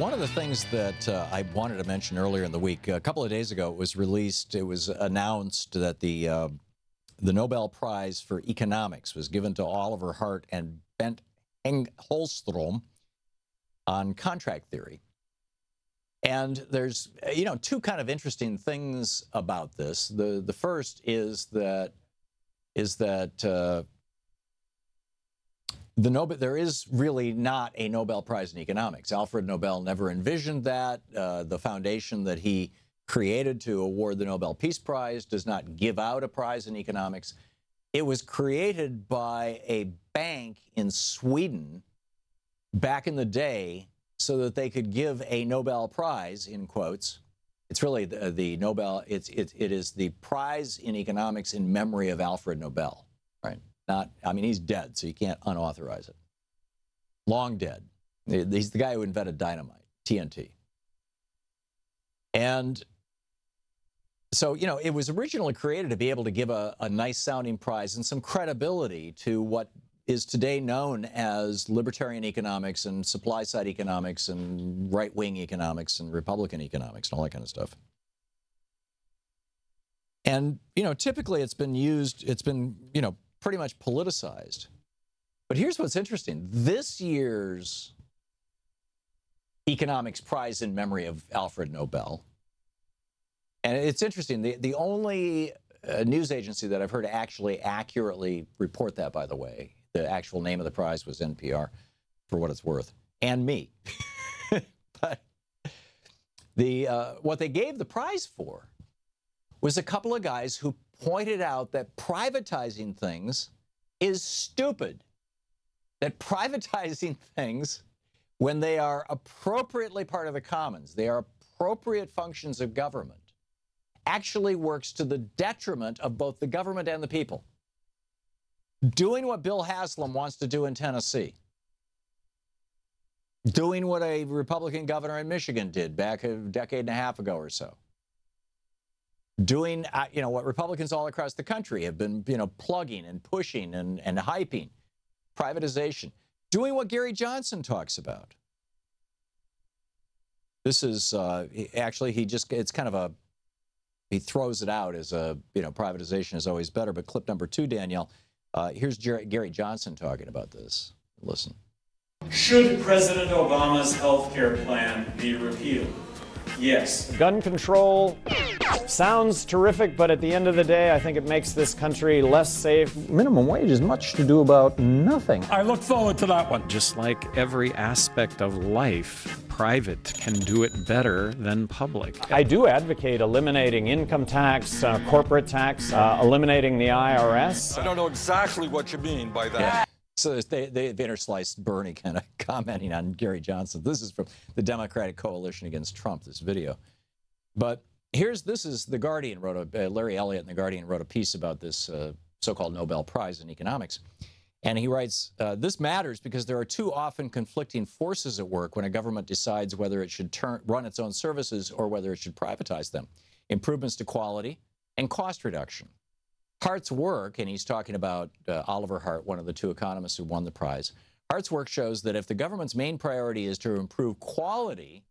one of the things that I wanted to mention earlier in the week, a couple of days ago, it was released, it was announced that the Nobel Prize for Economics was given to Oliver Hart and Bent Holstrom on contract theory. And there's, two kind of interesting things about this. The first is that there is really not a Nobel Prize in economics. Alfred Nobel never envisioned that. The foundation that he created to award the Nobel Peace Prize does not give out a prize in economics. It was created by a bank in Sweden back in the day so that they could give a Nobel Prize, in quotes. It's really the Nobel, it is the prize in economics in memory of Alfred Nobel, right? He's dead, so you can't unauthorize it. Long dead. He's the guy who invented dynamite, TNT. And so, it was originally created to be able to give a nice sounding prize and some credibility to what is today known as libertarian economics and supply side economics and right-wing economics and Republican economics and all that kind of stuff. And, typically it's been used, pretty much politicized. But here's what's interesting. This year's economics prize in memory of Alfred Nobel, and it's interesting, the only news agency that I've heard actually accurately report that, by the way, the actual name of the prize was NPR, for what it's worth, and me. But what they gave the prize for was a couple of guys who pointed out that privatizing things is stupid. That privatizing things, when they are appropriately part of the commons, they are appropriate functions of government, actually works to the detriment of both the government and the people. Doing what Bill Haslam wants to do in Tennessee. Doing what a Republican governor in Michigan did back a decade and a half ago or so. Doing, what Republicans all across the country have been, plugging and pushing and hyping. Privatization. Doing what Gary Johnson talks about. This is, it's kind of he throws it out as privatization is always better. But clip number 2, Danielle, here's Gary Johnson talking about this. Listen. Should President Obama's health care plan be repealed? Yes. Gun control sounds terrific, but at the end of the day, I think it makes this country less safe. Minimum wage is much to do about nothing. I look forward to that one. Just like every aspect of life, private can do it better than public. I do advocate eliminating income tax, corporate tax, eliminating the IRS. I don't know exactly what you mean by that. Yeah. So they've intersliced Bernie kind of commenting on Gary Johnson. This is from the Democratic Coalition Against Trump, this video. But this is The Guardian Larry Elliott in The Guardian wrote a piece about this so-called Nobel Prize in economics. And he writes, this matters because there are too often conflicting forces at work when a government decides whether it should run its own services or whether it should privatize them. Improvements to quality and cost reduction. Hart's work, and he's talking about Oliver Hart, one of the 2 economists who won the prize. Hart's work shows that if the government's main priority is to improve quality,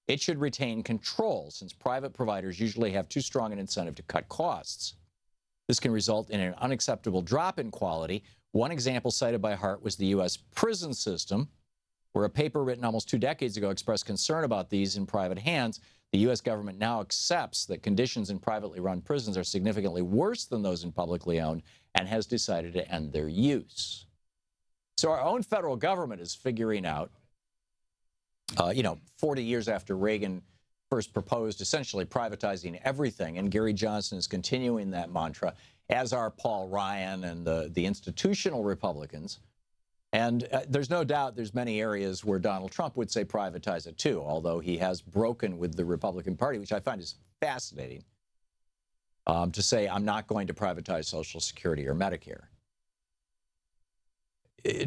it should retain control, since private providers usually have too strong an incentive to cut costs. This can result in an unacceptable drop in quality. One example cited by Hart was the U.S. prison system, where a paper written almost 2 decades ago expressed concern about these in private hands. The U.S. government now accepts that conditions in privately run prisons are significantly worse than those in publicly owned and has decided to end their use. So our own federal government is figuring out, 40 years after Reagan first proposed essentially privatizing everything, and Gary Johnson is continuing that mantra, as are Paul Ryan and the institutional Republicans. And there's no doubt there's many areas where Donald Trump would say privatize it too, although he has broken with the Republican Party, which I find is fascinating, to say I'm not going to privatize Social Security or Medicare.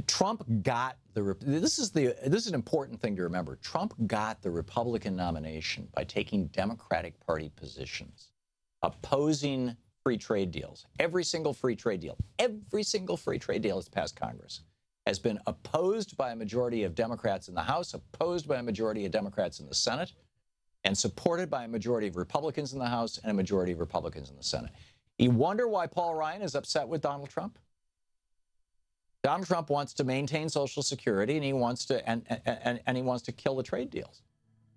Trump got this is an important thing to remember. Trump got the Republican nomination by taking Democratic Party positions, opposing free trade deals. Every single free trade deal has passed Congress. has been opposed by a majority of Democrats in the House, opposed by a majority of Democrats in the Senate, and supported by a majority of Republicans in the House and a majority of Republicans in the Senate. You wonder why Paul Ryan is upset with Donald Trump? Donald Trump wants to maintain Social Security, and he wants to and he wants to kill the trade deals.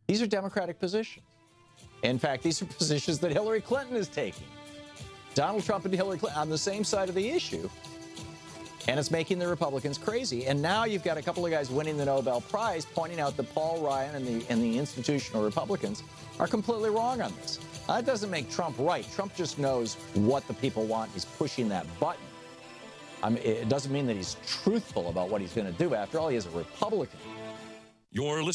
These are Democratic positions. In fact, these are positions that Hillary Clinton is taking. Donald Trump and Hillary Clinton on the same side of the issue, and it's making the Republicans crazy. And now you've got a couple of guys winning the Nobel Prize pointing out that Paul Ryan and the institutional Republicans are completely wrong on this. That doesn't make Trump right. Trump just knows what the people want. He's pushing that button. I mean, it doesn't mean that he's truthful about what he's going to do. After all, he is a Republican. You're listening.